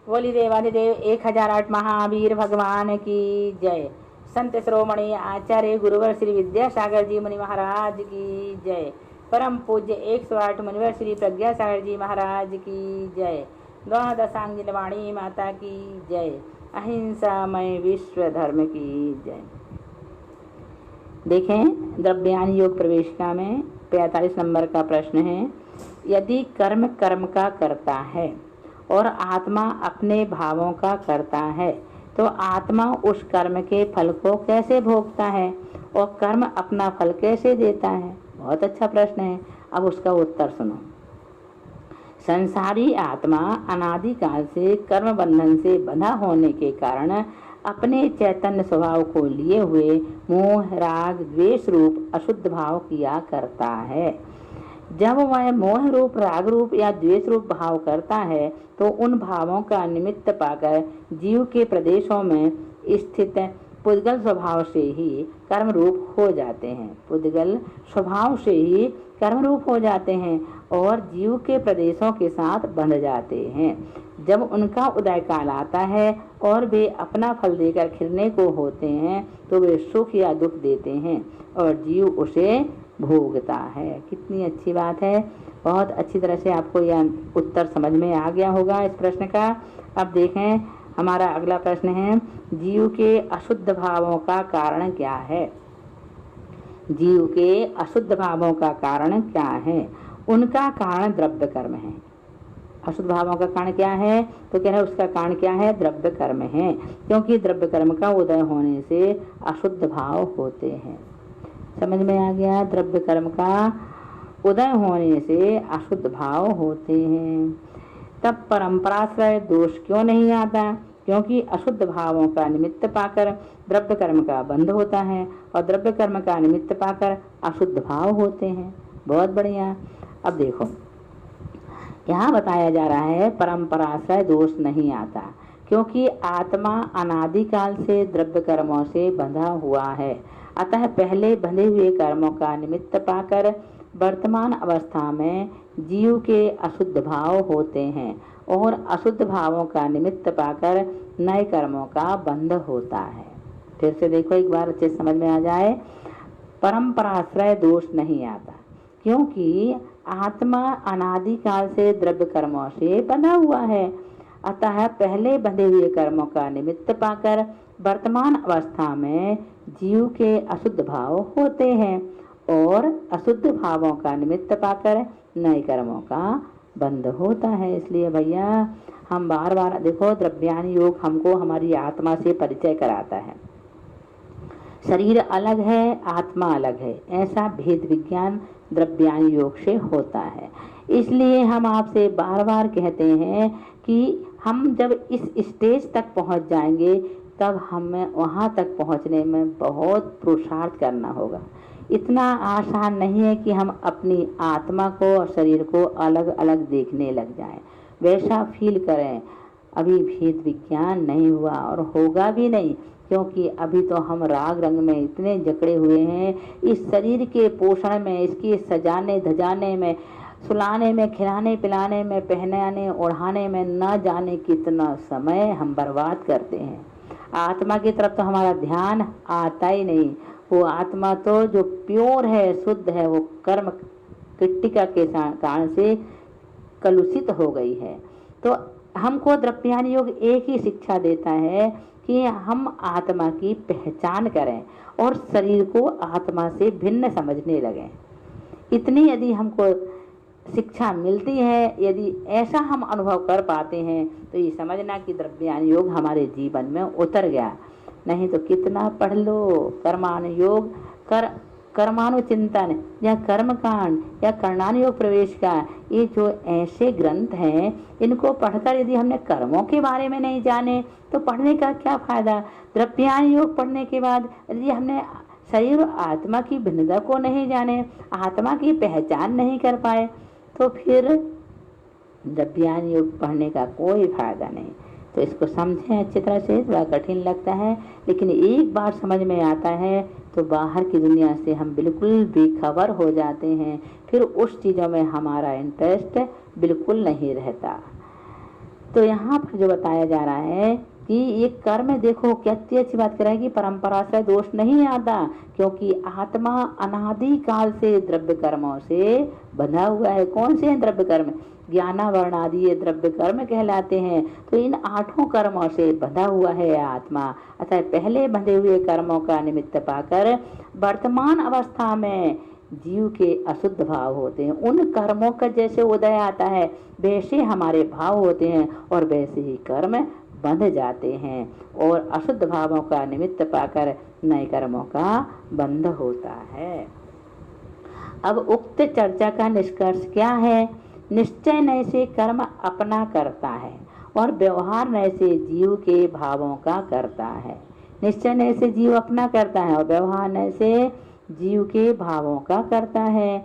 बोली देवाधिदेव 1008 महावीर भगवान की जय। संत श्रोमणी आचार्य गुरुवर श्री विद्यासागर जी मुनि महाराज की जय। परम पूज्य 108 मुनिवर श्री प्रज्ञासागर जी महाराज की जय। द्वादशांगिन वाणी माता की जय। अहिंसामय विश्व धर्म की जय। देखें, द्रव्यान योग प्रवेशिका में 45 नंबर का प्रश्न है। यदि कर्म कर्म का करता है और आत्मा अपने भावों का करता है तो आत्मा उस कर्म के फल को कैसे भोगता है और कर्म अपना फल कैसे देता है? बहुत अच्छा प्रश्न है। अब उसका उत्तर सुनो। संसारी आत्मा अनादिकाल से कर्म बंधन से बंधा होने के कारण अपने चैतन्य स्वभाव को लिए हुए मोह राग द्वेष रूप अशुद्ध भाव किया करता है। जब वह मोह रूप राग रूप या द्वेष रूप भाव करता है तो उन भावों का निमित्त पाकर जीव के प्रदेशों में स्थित पुद्गल स्वभाव से ही कर्म रूप हो जाते हैं। पुद्गल स्वभाव से ही कर्म रूप हो जाते हैं और जीव के प्रदेशों के साथ बंध जाते हैं। जब उनका उदय काल आता है और वे अपना फल देकर खिलने को होते हैं तो वे सुख या दुख देते हैं और जीव उसे भोगता है। कितनी अच्छी बात है। बहुत अच्छी तरह से आपको यह उत्तर समझ में आ गया होगा इस प्रश्न का। अब देखें, हमारा अगला प्रश्न है, जीव के अशुद्ध भावों का कारण क्या है? जीव के अशुद्ध भावों का कारण क्या है? उनका कारण द्रव्य कर्म है। अशुद्ध भावों का कारण क्या है? तो कह रहे हैं उसका कारण क्या है? द्रव्य कर्म है, क्योंकि द्रव्य कर्म का उदय होने से अशुद्ध भाव होते हैं। समझ में आ गया? द्रव्य कर्म का उदय होने से अशुद्ध भाव होते हैं। तब परंपराश्रय दोष क्यों नहीं आता? क्योंकि अशुद्ध भावों का निमित्त पाकर द्रव्य कर्म का बंध होता है और द्रव्य कर्म का निमित्त पाकर अशुद्ध भाव होते हैं। बहुत बढ़िया। अब देखो, यहाँ बताया जा रहा है परंपराश्रय दोष नहीं आता, क्योंकि आत्मा अनादिकाल से द्रव्य कर्मों से बंधा हुआ है। अतः पहले बंधे हुए कर्मों का निमित्त पाकर वर्तमान अवस्था में जीव के अशुद्ध भाव होते हैं और अशुद्ध भावों का निमित्त पाकर नए कर्मों का बंध होता है। फिर से देखो एक बार अच्छे समझ में आ जाए। परंपराश्रय दोष नहीं आता, क्योंकि आत्मा अनादिकाल से द्रव्य कर्मों से बंधा हुआ है। अतः पहले बंधे हुए कर्मों का निमित्त पाकर वर्तमान अवस्था में जीव के अशुद्ध भाव होते हैं और अशुद्ध भावों का निमित्त पाकर नए कर्मों का बंध होता है। इसलिए भैया हम बार बार देखो, द्रव्यान योग हमको हमारी आत्मा से परिचय कराता है। शरीर अलग है, आत्मा अलग है, ऐसा भेद विज्ञान द्रव्यान योग से होता है। इसलिए हम आपसे बार बार कहते हैं कि हम जब इस स्टेज तक पहुंच जाएंगे तब हमें वहां तक पहुंचने में बहुत पुरुषार्थ करना होगा। इतना आसान नहीं है कि हम अपनी आत्मा को और शरीर को अलग अलग देखने लग जाएं, वैसा फील करें। अभी भेद विज्ञान नहीं हुआ और होगा भी नहीं, क्योंकि अभी तो हम राग रंग में इतने जकड़े हुए हैं। इस शरीर के पोषण में, इसके सजाने धजाने में, सुलाने में, खिलाने पिलाने में, पहनाने ओढ़ाने में न जाने कितना समय हम बर्बाद करते हैं। आत्मा की तरफ तो हमारा ध्यान आता ही नहीं। वो आत्मा तो जो प्योर है, शुद्ध है, वो कर्म कृत्तिका के कारण से कलुषित हो गई है। तो हमको द्रव्यान योग एक ही शिक्षा देता है कि हम आत्मा की पहचान करें और शरीर को आत्मा से भिन्न समझने लगें। इतनी यदि हमको शिक्षा मिलती है, यदि ऐसा हम अनुभव कर पाते हैं तो ये समझना कि द्रव्यान योग हमारे जीवन में उतर गया। नहीं तो कितना पढ़ लो, कर्मान योग कर्मानुचिंतन या कर्मकांड या कर्णान योग प्रवेश का, ये जो ऐसे ग्रंथ हैं, इनको पढ़कर यदि हमने कर्मों के बारे में नहीं जाने तो पढ़ने का क्या फायदा। द्रव्यान योग पढ़ने के बाद यदि हमने शरीर और आत्मा की भिन्नता को नहीं जाने, आत्मा की पहचान नहीं कर पाए, तो फिर द्रव्यान योग पढ़ने का कोई फायदा नहीं। तो इसको समझें अच्छी तरह से। थोड़ा कठिन लगता है, लेकिन एक बार समझ में आता है तो बाहर की दुनिया से हम बिल्कुल बेखबर हो जाते हैं। फिर उस चीज़ों में हमारा इंटरेस्ट बिल्कुल नहीं रहता। तो यहाँ पर जो बताया जा रहा है कि ये कर्म देखो कितनी अच्छी बात कर रहा है कि परंपरा से दोष नहीं आता, क्योंकि आत्मा अनादि काल से द्रव्य कर्मों से बंधा हुआ है। कौन से हैं द्रव्य कर्म? ज्ञाना वर्ण आदि ये द्रव्य कर्म कहलाते हैं। तो इन 8 कर्मों से बंधा हुआ है आत्मा। अतः पहले बंधे हुए कर्मों का निमित्त पाकर वर्तमान अवस्था में जीव के अशुद्ध भाव होते हैं। उन कर्मों का जैसे उदय आता है वैसे हमारे भाव होते हैं और वैसे ही कर्म बंध जाते हैं, और अशुद्ध भावों का निमित्त पाकर नए कर्मों का बंध होता है। अब उक्त चर्चा का निष्कर्ष क्या है? निश्चय नय से कर्म अपना करता है और व्यवहार नय से जीव के भावों का करता है। निश्चय नय से जीव अपना करता है और व्यवहार नय से जीव के भावों का करता है।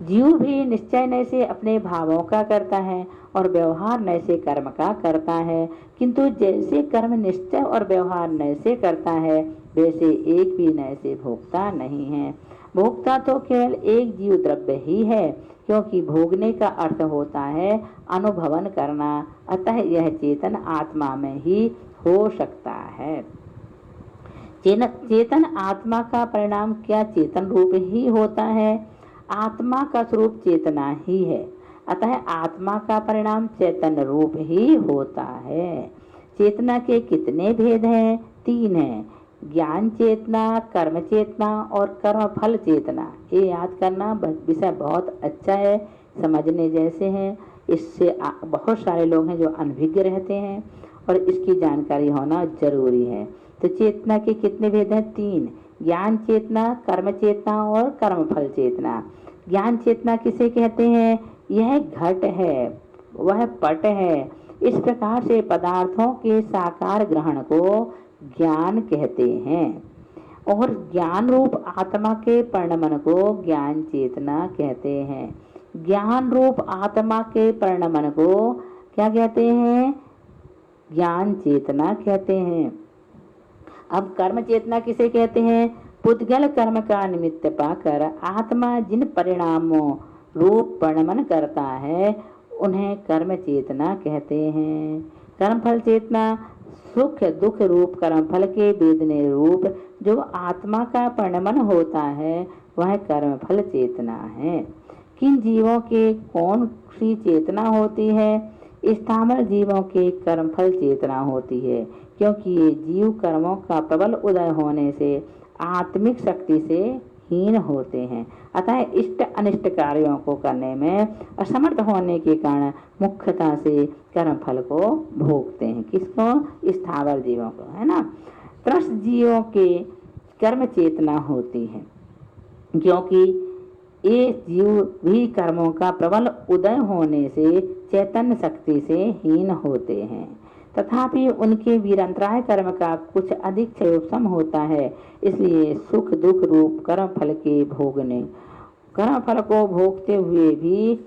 जीव भी निश्चय नय से अपने भावों का करता है और व्यवहार नय से कर्म का करता है, किंतु जैसे कर्म निश्चय और व्यवहार नय से करता है वैसे एक भी नय से भोगता नहीं है। भोगता तो केवल एक जीव द्रव्य ही है, क्योंकि भोगने का अर्थ होता है अनुभवन करना, अतः यह चेतन आत्मा में ही हो सकता है। चेतन आत्मा का परिणाम क्या चेतन रूप ही होता है? आत्मा का स्वरूप चेतना ही है, अतः आत्मा का परिणाम चेतन रूप ही होता है। चेतना के कितने भेद हैं? 3 हैं। ज्ञान चेतना, कर्म चेतना और कर्म फल चेतना। ये याद करना विषय बहुत अच्छा है, समझने जैसे हैं। इससे बहुत सारे लोग हैं जो अनभिज्ञ रहते हैं और इसकी जानकारी होना जरूरी है। तो चेतना के कितने भेद हैं? 3। ज्ञान चेतना, कर्म चेतना और कर्म फल चेतना। ज्ञान चेतना किसे कहते हैं? यह घट है, वह पट है। इस प्रकार से पदार्थों के साकार ग्रहण को ज्ञान कहते हैं, और ज्ञान रूप आत्मा के परिणमन को ज्ञान चेतना कहते हैं। ज्ञान रूप आत्मा के परिणमन को क्या कहते हैं? ज्ञान चेतना कहते हैं। अब कर्म चेतना किसे कहते हैं? पुद्गल कर्म का निमित्त पाकर आत्मा जिन परिणामों रूप परिणमन करता है उन्हें कर्म चेतना कहते हैं। कर्म फल चेतना सुख दुख रूप कर्म फल के वेदने रूप जो आत्मा का परिणमन होता है वह कर्म फल चेतना है। किन जीवों के कौन सी चेतना होती है? स्थावर जीवों के कर्म फल चेतना होती है, क्योंकि ये जीव कर्मों का प्रबल उदय होने से आत्मिक शक्ति से हीन होते हैं, अतः इष्ट अनिष्ट कार्यों को करने में असमर्थ होने के कारण मुख्यता से कर्म फल को भोगते हैं। किसको? स्थावर जीवों को, है ना। त्रस्त जीवों के कर्म चेतना होती है, क्योंकि ये जीव भी कर्मों का प्रबल उदय होने से चैतन्य शक्ति से हीन होते हैं, तथापि उनके वीरंतराय कर्म का कुछ अधिक क्षयोपम होता है। इसलिए सुख दुख रूप कर्म फल के भोगने, कर्म फल को भोगते हुए भी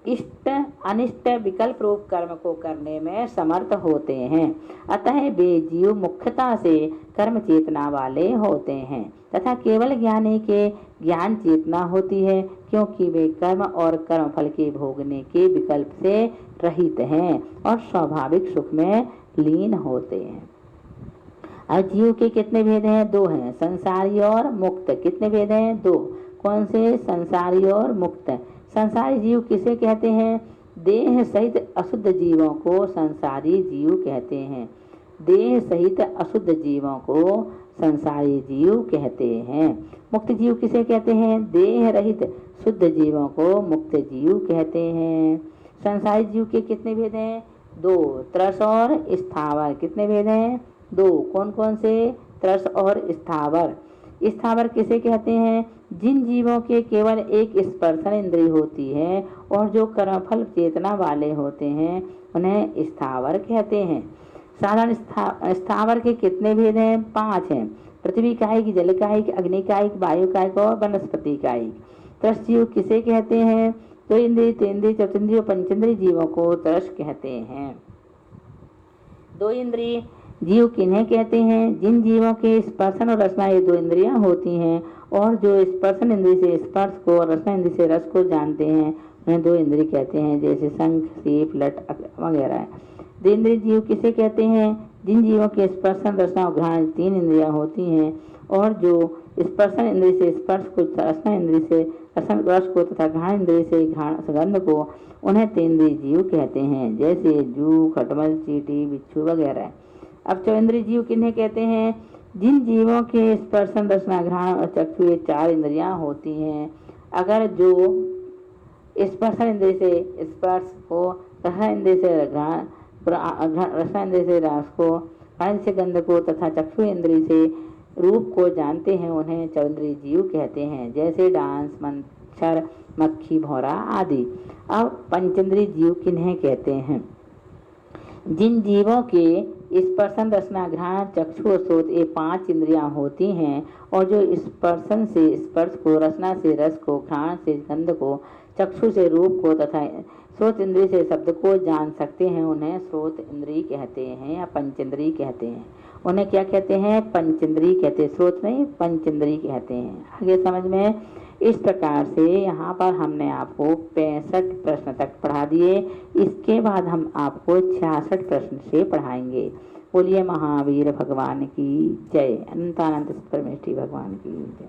इष्ट अनिष्ट विकल्प रूप कर्म को करने में समर्थ होते हैं। अतः वे जीव मुख्यता से कर्म चेतना वाले होते हैं, तथा केवल ज्ञानी के ज्ञान चेतना होती है, क्योंकि वे कर्म और कर्म फल के भोगने के विकल्प से रहित हैं और स्वाभाविक सुख में लीन होते हैं। अब जीव के कितने भेद हैं? 2 हैं, संसारी और मुक्त। कितने भेद हैं? 2। कौन से? संसारी और मुक्त। संसारी जीव किसे कहते हैं? देह सहित अशुद्ध जीवों को संसारी जीव कहते हैं। देह सहित अशुद्ध जीवों को संसारी जीव कहते हैं। मुक्त जीव किसे कहते हैं? देह रहित शुद्ध जीवों को मुक्त जीव कहते हैं। संसारी जीव के कितने भेद हैं? 2। त्रस और स्थावर। कितने भेद हैं? 2। कौन कौन से? त्रस और स्थावर। स्थावर किसे कहते हैं? जिन जीवों के केवल एक स्पर्शन इंद्रिय होती है और जो कर्मफल चेतना वाले होते हैं उन्हें स्थावर कहते हैं। साधारण स्थावर के कितने भेद हैं? 5 हैं। पृथ्वी कायिक, जल कायिक, अग्नि कायिक, वायु कायिक और वनस्पति कायिक। त्रस जीव किसे कहते हैं? तो इंद्रिय, तेंद्रिय, चतुंद्रिय, पंचेंद्रिय जीवों को त्रस कहते हैं। 2 इंद्रिय जीव किन्हें कहते हैं? जिन जीवों के स्पर्शन और रसना ये 2 इंद्रियां होती हैं और जो स्पर्शन इंद्रिय से स्पर्श को और रसना इंद्रिय से रस को जानते हैं उन्हें दो इंद्रिय कहते हैं, जैसे शंख, सीप, लट वगैरह। देहेंद्रिय जीव किसे कहते हैं? जिन जीवों के स्पर्शन, रसना और घ्राण 3 इंद्रियां होती हैं और जो स्पर्शन इंद्रिय से स्पर्श को, रसना इंद्रिय से रसन रस को तथा घ्राण इंद्रिय से घ्राण सुगंध को, उन्हें तेन्द्रिय जीव कहते हैं, जैसे जू, खटमल, चींटी, बिच्छू वगैरह। अब चौइंद्रिय जीव किन्हें कहते हैं? जिन जीवों के स्पर्शन, रसना, घ्राण और चक्षु ये 4 इंद्रियां होती हैं, अगर जो स्पर्शन इंद्रिय से स्पर्श को, रसना इंद्रिय से घ्राण, रसना इंद्रिय से रस को, घ्राण से गंध को तथा चक्षु इंद्रिय से रूप को जानते हैं, उन्हें चौइंद्रिय जीव कहते हैं, जैसे डांस, मच्छर, मक्खी, भौरा आदि। अब पंचेंद्रिय जीव किन्हें कहते हैं? जिन जीवों के स्पर्शन, रसना, घ्राण, चक्षु और श्रोत ये 5 इंद्रियां होती हैं और जो स्पर्शन से स्पर्श को, रसना से रस को, घ्राण से गंध को, चक्षु से रूप को तथा श्रोत इंद्रिय से शब्द को जान सकते हैं, उन्हें श्रोत इंद्रिय कहते हैं या पंचेंद्रिय कहते हैं। उन्हें क्या कहते हैं? पंचेंद्रिय कहते हैं, श्रोत नहीं पंचेंद्रिय कहते हैं। आगे समझ में? इस प्रकार से यहाँ पर हमने आपको 65 प्रश्न तक पढ़ा दिए। इसके बाद हम आपको 66 प्रश्न से पढ़ाएंगे। बोलिए महावीर भगवान की जय, अनंतानंद परमेष्ठी भगवान की जय।